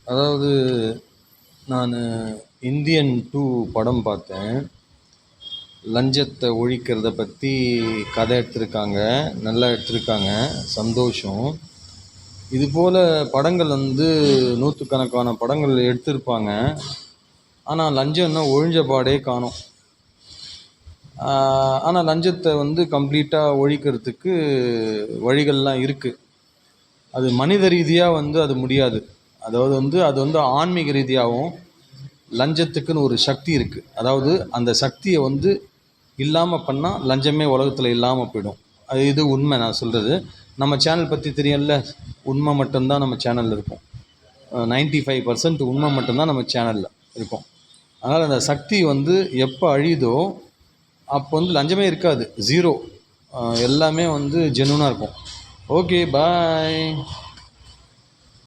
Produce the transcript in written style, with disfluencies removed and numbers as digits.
அதாவது நான் இந்தியன் 2 படம் பார்த்தேன். லஞ்சத்தை ஒழிக்கிறத பற்றி கதை எடுத்திருக்காங்க. நல்லா எடுத்திருக்காங்க. சந்தோஷம். இதுபோல் படங்கள் நூற்றுக்கணக்கான படங்கள் எடுத்திருப்பாங்க. ஆனால் லஞ்சம் இன்னும் ஒழிஞ்ச பாடே காணோம். ஆனால் லஞ்சத்தை கம்ப்ளீட்டாக ஒழிக்கிறதுக்கு வழிகள்லாம் இருக்குது. அது மனித ரீதியாக அது முடியாது. அதாவது அது ஆன்மீக ரீதியாகவும் லஞ்சத்துக்குன்னு ஒரு சக்தி இருக்குது. அதாவது அந்த சக்தியை இல்லாமல் பண்ணால் லஞ்சமே உலகத்தில் இல்லாமல் போயிடும். இது உண்மை நான் சொல்கிறது. நம்ம சேனல் பற்றி தெரியும்ல, உண்மை மட்டும்தான் நம்ம சேனலில் இருக்கும். 95% உண்மை மட்டும்தான் நம்ம சேனலில் இருக்கும். அதனால் அந்த சக்தி எப்போ அழியுதோ அப்போ லஞ்சமே இருக்காது, ஜீரோ. எல்லாமே ஜென்யூனாக இருக்கும். ஓகே, பாய்.